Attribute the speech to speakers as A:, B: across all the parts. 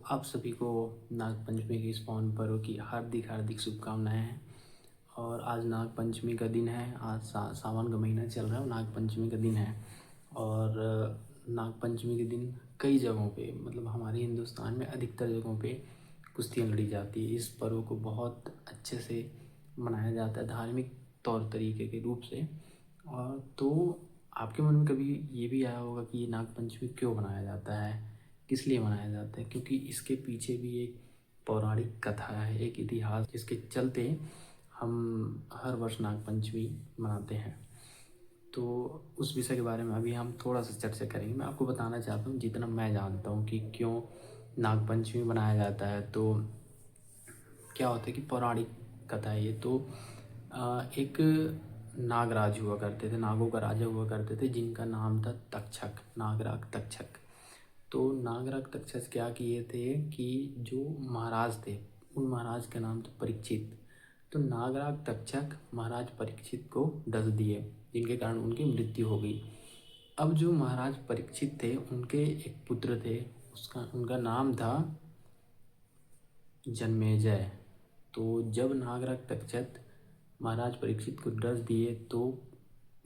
A: आप सभी को नाग पंचमी के इस पावन पर्व की हार्दिक हार्दिक शुभकामनाएं हैं। और आज नाग पंचमी का दिन है। आज सावन का महीना चल रहा है और नाग पंचमी का दिन है। और नाग पंचमी के दिन कई जगहों पे, मतलब हमारे हिंदुस्तान में अधिकतर जगहों पे कुश्तियाँ लड़ी जाती है। इस पर्व को बहुत अच्छे से मनाया जाता है धार्मिक तौर तरीके के रूप से। और तो आपके मन में कभी ये भी आया होगा कि ये नाग पंचमी क्यों मनाया जाता है, किस लिए मनाया जाता है? क्योंकि इसके पीछे भी एक पौराणिक कथा है, एक इतिहास जिसके चलते हम हर वर्ष नाग पंचमी मनाते हैं। तो उस विषय के बारे में अभी हम थोड़ा सा चर्चा करेंगे। मैं आपको बताना चाहता हूँ जितना मैं जानता हूँ कि क्यों नाग पंचमी मनाया जाता है। तो क्या होता है कि पौराणिक कथा है ये। तो एक नागराज हुआ करते थे, नागों का राजा हुआ करते थे, जिनका नाम था तक्षक, नागराज तक्षक। तो नागराज तक्षक क्या किए थे कि जो महाराज थे, उन महाराज का नाम था परीक्षित। तो नागराज तक्षक महाराज परीक्षित को डस दिए, जिनके कारण उनकी मृत्यु हो गई। अब जो महाराज परीक्षित थे, उनके एक पुत्र थे, उनका नाम था जन्मेजय। तो जब नागराज तक्षक महाराज परीक्षित को डस दिए तो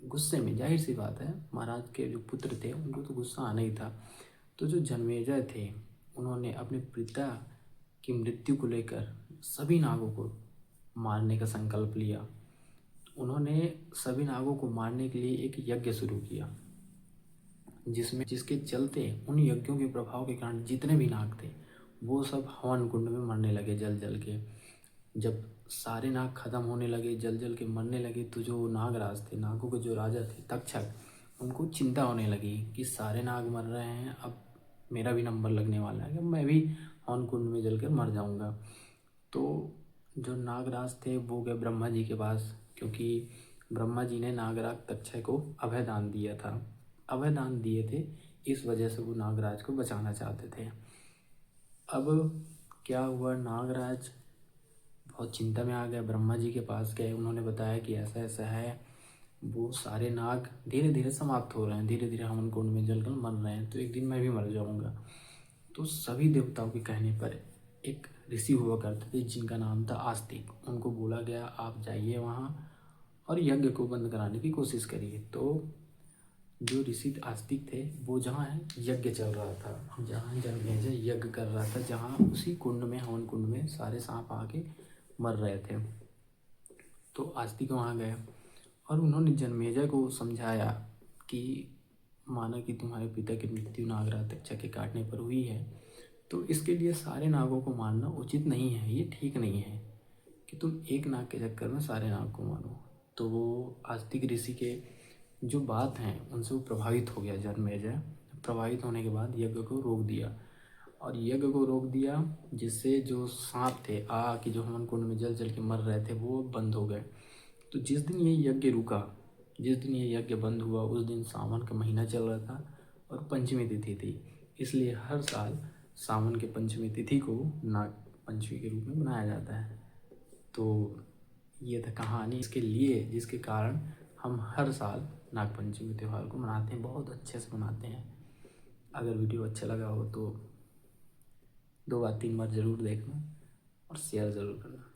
A: गुस्से में, जाहिर सी बात है, महाराज के जो पुत्र थे उनको तो गुस्सा आना ही था। तो जो जन्मेजय थे, उन्होंने अपने पिता की मृत्यु को लेकर सभी नागों को मारने का संकल्प लिया। उन्होंने सभी नागों को मारने के लिए एक यज्ञ शुरू किया, जिसके चलते उन यज्ञों के प्रभाव के कारण जितने भी नाग थे वो सब हवन कुंड में मरने लगे, जल जल के। जब सारे नाग खत्म होने लगे, जल जल के मरने लगे, तो जो नागराज थे, नागों के जो राजा थे तक्षक, उनको चिंता होने लगी कि सारे नाग मर रहे हैं, अब मेरा भी नंबर लगने वाला है कि मैं भी हवन कुंड में जलकर मर जाऊंगा। तो जो नागराज थे वो गए ब्रह्मा जी के पास, क्योंकि ब्रह्मा जी ने नागराज तक्षक को अभय दान दिया था, अभय दान दिए थे, इस वजह से वो नागराज को बचाना चाहते थे। अब क्या हुआ, नागराज बहुत चिंता में आ गया, ब्रह्मा जी के पास गए, उन्होंने बताया कि ऐसा ऐसा है। वो सारे नाग धीरे धीरे समाप्त हो रहे हैं, धीरे धीरे हवन कुंड में जलकर मर रहे हैं, तो एक दिन मैं भी मर जाऊंगा। तो सभी देवताओं के कहने पर एक ऋषि हुआ करते थे जिनका नाम था आस्तिक। उनको बोला गया आप जाइए वहाँ और यज्ञ को बंद कराने की कोशिश करिए। तो जो ऋषि आस्तिक थे वो जहाँ यज्ञ चल रहा था, जहाँ जन्मेजय यज्ञ कर रहा था, जहाँ उसी कुंड में, हवन कुंड में सारे सांप आके मर रहे थे, तो आस्तिक वहाँ गए और उन्होंने जन्मेजय को समझाया कि माना कि तुम्हारे पिता की मृत्यु नागराज तक्षक के काटने पर हुई है, तो इसके लिए सारे नागों को मारना उचित नहीं है, ये ठीक नहीं है कि तुम एक नाग के चक्कर में सारे नाग को मारो। तो वो आस्तिक ऋषि के जो बात हैं उनसे वो प्रभावित हो गया जन्मेजय। प्रभावित होने के बाद यज्ञ को रोक दिया, और यज्ञ को रोक दिया, जिससे जो सांप थे कि जो हवन कुंड में जल जल के मर रहे थे वो बंद हो गए। तो जिस दिन ये यज्ञ रुका, जिस दिन ये यज्ञ बंद हुआ, उस दिन सावन का महीना चल रहा था और पंचमी तिथि थी। इसलिए हर साल सावन के पंचमी तिथि को नाग पंचमी के रूप में मनाया जाता है। तो ये था कहानी इसके लिए, जिसके कारण हम हर साल नाग पंचमी त्यौहार को मनाते हैं, बहुत अच्छे से मनाते हैं। अगर वीडियो अच्छा लगा हो तो 2 बार 3 बार ज़रूर देखना और शेयर ज़रूर करना।